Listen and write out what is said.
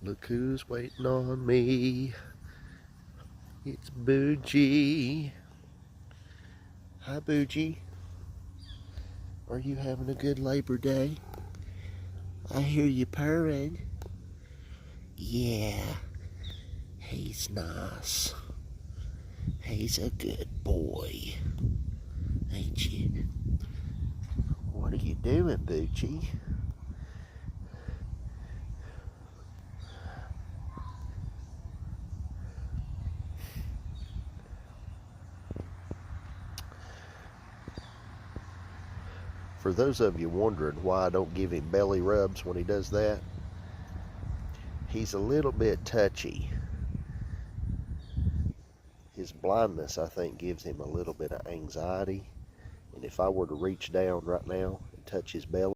Look who's waiting on me. It's Boogee. Hi, Boogee. Are you having a good Labor Day? I hear you purring. Yeah, he's nice. He's a good boy, ain't you? What are you doing, Boogee? For those of you wondering why I don't give him belly rubs when he does that, he's a little bit touchy. His blindness, I think, gives him a little bit of anxiety. And if I were to reach down right now and touch his belly,